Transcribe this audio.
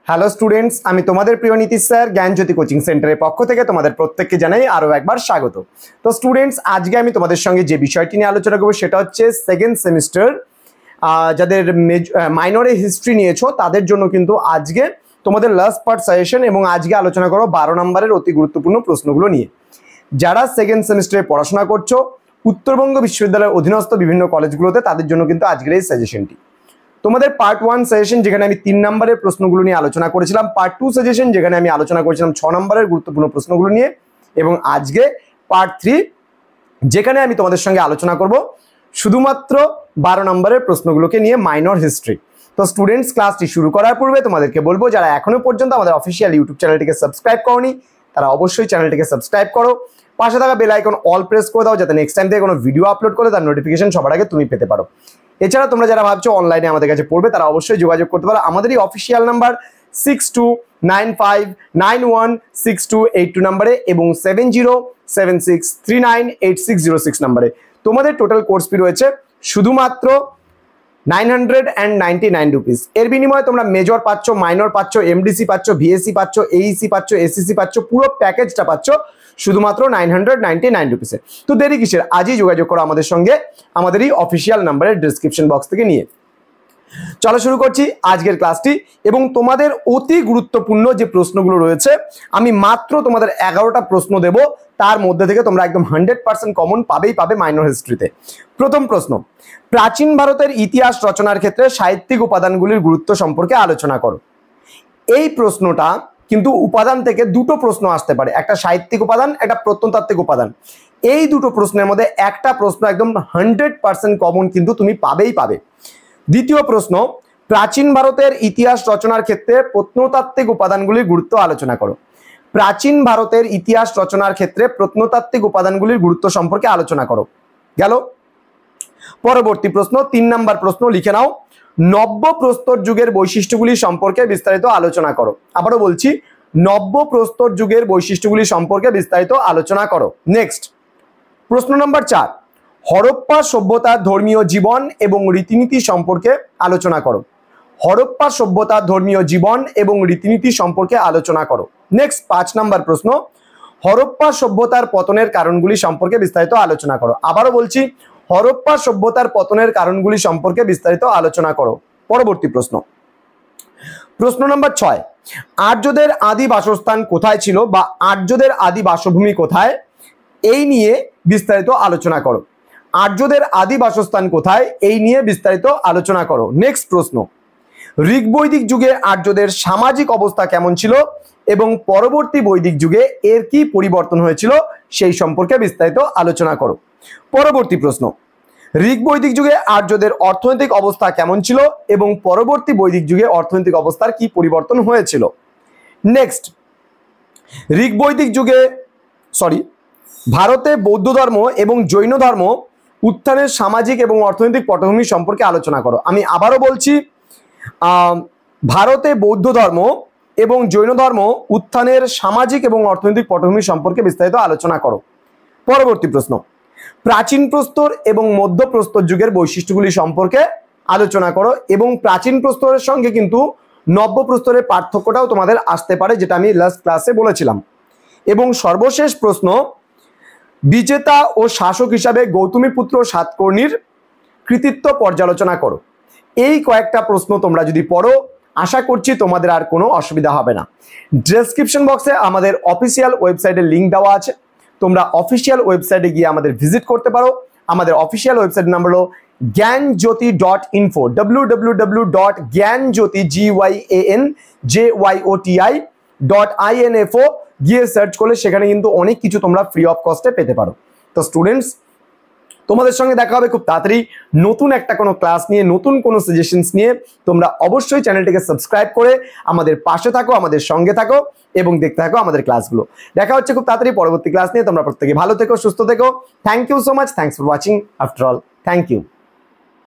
Hello students, আমি তোমাদের প্রিয় নীতিশ স্যার জ্ঞানজ্যোতি কোচিং সেন্টারের পক্ষ থেকে তোমাদের প্রত্যেককে জানাই আরও একবার স্বাগত। তো স্টুডেন্টস, আজকে আমি তোমাদের সঙ্গে যে বিষয়টি নিয়ে আলোচনা করবো সেটা হচ্ছে সেকেন্ড সেমিস্টার যাদের মাইনরে হিস্ট্রি নিয়েছো তাদের জন্য কিন্তু আজকে তোমাদের লাস্ট পার্ট সাজেশন এবং আজকে আলোচনা করো 12 নম্বরের অতি গুরুত্বপূর্ণ প্রশ্নগুলো নিয়ে। যারা সেকেন্ড সেমিস্টারে পড়াশোনা করছো উত্তরবঙ্গ বিশ্ববিদ্যালয়ের অধীনস্থ বিভিন্ন কলেজগুলোতে, তাদের জন্য কিন্তু আজকের এই সাজেশনটি। তোমাদের পার্ট 1 সাজেশন যেখানে আমি 3 নম্বরের প্রশ্নগুলো নিয়ে আলোচনা করেছিলাম, পার্ট 2 সাজেশন যেখানে আমি আলোচনা করেছিলাম 6 নম্বরের গুরুত্বপূর্ণ প্রশ্নগুলো নিয়ে, এবং আজকে পার্ট 3 যেখানে আমি তোমাদের সঙ্গে আলোচনা করব শুধুমাত্র 12 নম্বরের প্রশ্নগুলোকে নিয়ে মাইনর হিস্ট্রি। তো স্টুডেন্টস, ক্লাসটি শুরু করার পূর্বে তোমাদেরকে বলবো যারা এখনো পর্যন্ত আমাদের অফিসিয়াল ইউটিউব চ্যানেলটিকে সাবস্ক্রাইব করোনি তারা অবশ্যই চ্যানেলটিকে সাবস্ক্রাইব করো, পাশে থাকা বেল আইকন অল প্রেস করে দাও যাতে নেক্সট টাইম থেকে কোনো ভিডিও আপলোড করলে তার নোটিফিকেশন সবার আগে তুমি পেতে পারো। এছাড়া তোমরা যারা ভাবছো অনলাইনে আমাদের কাছে পড়বে তারা অবশ্যই যোগাযোগ করতে পারো আমাদের এই অফিসিয়াল নাম্বার 6295916282 নম্বরে এবং 7076398606 নম্বরে। তোমাদের টোটাল কোর্স ফি রয়েছে শুধুমাত্র 999 রুপিস। এর বিনিময়ে তোমরা মেজর পাচ্ছ, মাইনর পাচ্ছ, এমডিসি পাচ্ছ, ভিএসসি পাচ্ছ, এইসি পাচ্ছ, এসসিসি পাচ্ছ, পুরো প্যাকেজটা পাচ্ছ শুধুমাত্র 999 রুপিসে। তো দেরি কিসের, আজই যোগাযোগ করো আমাদের সঙ্গে আমাদের এই অফিসিয়াল নাম্বারের ডেসক্রিপশন বক্স থেকে নিয়ে। চলো শুরু করছি আজকের ক্লাসটি। এবং তোমাদের অতি গুরুত্বপূর্ণ যে প্রশ্নগুলো রয়েছে আমি মাত্র তোমাদের 11টা প্রশ্ন দেব, তার মধ্যে থেকে তোমরা একদম 100% কমন পাবে মাইনর হিস্ট্রিতে। প্রথম প্রশ্ন, প্রাচীন ভারতের ইতিহাস রচনার ক্ষেত্রে সাহিত্যিক উপাদানগুলির গুরুত্ব সম্পর্কে আলোচনা করো। এই প্রশ্নটা কিন্তু উপাদান থেকে দুটো প্রশ্ন আসতে পারে, একটা সাহিত্যিক উপাদান, একটা প্রত্নতাত্ত্বিক উপাদান। এই দুটো প্রশ্নের মধ্যে একটা প্রশ্ন একদম 100% কমন কিন্তু তুমি পাবে। দ্বিতীয় প্রশ্ন, প্রাচীন ভারতের ইতিহাস রচনার ক্ষেত্রে প্রত্নতাত্ত্বিক উপাদানগুলির গুরুত্ব আলোচনা করো। প্রাচীন ভারতের ইতিহাস রচনার ক্ষেত্রে প্রত্নতাত্ত্বিক উপাদানগুলির গুরুত্ব সম্পর্কে আলোচনা করো। গেল। পরবর্তী প্রশ্ন, 3 নম্বর প্রশ্ন লিখে নাও, নব্য প্রস্তর যুগের বৈশিষ্ট্যগুলি সম্পর্কে বিস্তারিত আলোচনা করো। আবারও বলছি, নব্য প্রস্তর যুগের বৈশিষ্ট্যগুলি সম্পর্কে বিস্তারিত আলোচনা করো। নেক্সট প্রশ্ন নম্বর 4, হরপ্পা সভ্যতার ধর্মীয় জীবন এবং রীতিনীতি সম্পর্কে আলোচনা করো। হরপ্পা সভ্যতার ধর্মীয় জীবন এবং রীতিনীতি সম্পর্কে আলোচনা করো। নেক্সট 5 নম্বর প্রশ্ন, হরপ্পা সভ্যতার পতনের কারণগুলি সম্পর্কে বিস্তারিত আলোচনা করো। আবারও বলছি, হরপ্পা সভ্যতার পতনের কারণগুলি সম্পর্কে বিস্তারিত আলোচনা করো। পরবর্তী প্রশ্ন, প্রশ্ন নম্বর 6, আর্যদের আদি বাসস্থান কোথায় ছিল বা আর্যদের আদি বাসভূমি কোথায়, এই নিয়ে বিস্তারিত আলোচনা করো। আর্যদের আদি বাসস্থান কোথায়, এই নিয়ে বিস্তারিত আলোচনা করো। নেক্সট প্রশ্ন, ঋগ বৈদিক যুগে আর্যদের সামাজিক অবস্থা কেমন ছিল এবং পরবর্তী বৈদিক যুগে এর কি পরিবর্তন হয়েছিল সেই সম্পর্কে বিস্তারিত আলোচনা করো। পরবর্তী প্রশ্ন, ঋগ বৈদিক যুগে আর্যদের অর্থনৈতিক অবস্থা কেমন ছিল এবং পরবর্তী বৈদিক যুগে অর্থনৈতিক অবস্থার কি পরিবর্তন হয়েছিল। নেক্সট, ঋগ বৈদিক যুগে ভারতে বৌদ্ধ ধর্ম এবং জৈন ধর্ম উত্থানের সামাজিক এবং অর্থনৈতিক পটভূমি সম্পর্কে আলোচনা করো। আমি আবারও বলছি, ভারতে বৌদ্ধ ধর্ম এবং জৈন ধর্ম উত্থানের সামাজিক এবং অর্থনৈতিক পটভূমি সম্পর্কে বিস্তারিত আলোচনা করো। পরবর্তী প্রশ্ন, প্রাচীন প্রস্তর এবং মধ্য প্রস্তর যুগের বৈশিষ্ট্যগুলি সম্পর্কে আলোচনা করো এবং প্রাচীন প্রস্তরের সঙ্গে কিন্তু নব্য প্রস্তরের পার্থক্যটাও তোমাদের আসতে পারে, যেটা আমি লাস্ট ক্লাসে বলেছিলাম। এবং সর্বশেষ প্রশ্ন, বিজেতা ও শাসক হিসাবে গৌতমীপুত্র সাতকর্ণীর কৃতিত্ব পর্যালোচনা করো। এই কয়েকটা প্রশ্ন তোমরা যদি পড়ো আশা করছি তোমাদের আর কোনো অসুবিধা হবে না। ডেসক্রিপশন বক্সে আমাদের অফিসিয়াল ওয়েবসাইটের লিঙ্ক দেওয়া আছে, তোমরা অফিসিয়াল ওয়েবসাইটে গিয়ে আমাদের ভিজিট করতে পারো। আমাদের অফিসিয়াল ওয়েবসাইট নাম্বার হলো gyanjyoti.info, www.gyanjyoti.info গিয়ে সার্চ করলে সেখানে কিন্তু অনেক কিছু তোমরা ফ্রি অফ কস্টে পেতে পারো। তো স্টুডেন্টস, তোমাদের সঙ্গে দেখা হবে খুব তাড়াতাড়ি নতুন একটা কোনো ক্লাস নিয়ে, নতুন কোনো সাজেশনস নিয়ে। তোমরা অবশ্যই চ্যানেলটিকে সাবস্ক্রাইব করে আমাদের পাশে থাকো, আমাদের সঙ্গে থাকো এবং দেখতে থাকো আমাদের ক্লাসগুলো। দেখা হচ্ছে খুব তাড়াতাড়ি পরবর্তী ক্লাস নিয়ে। তোমরা প্রত্যেকে ভালো থেকো, সুস্থ থেকো। Thank you so much, thanks for watching. After all, thank you.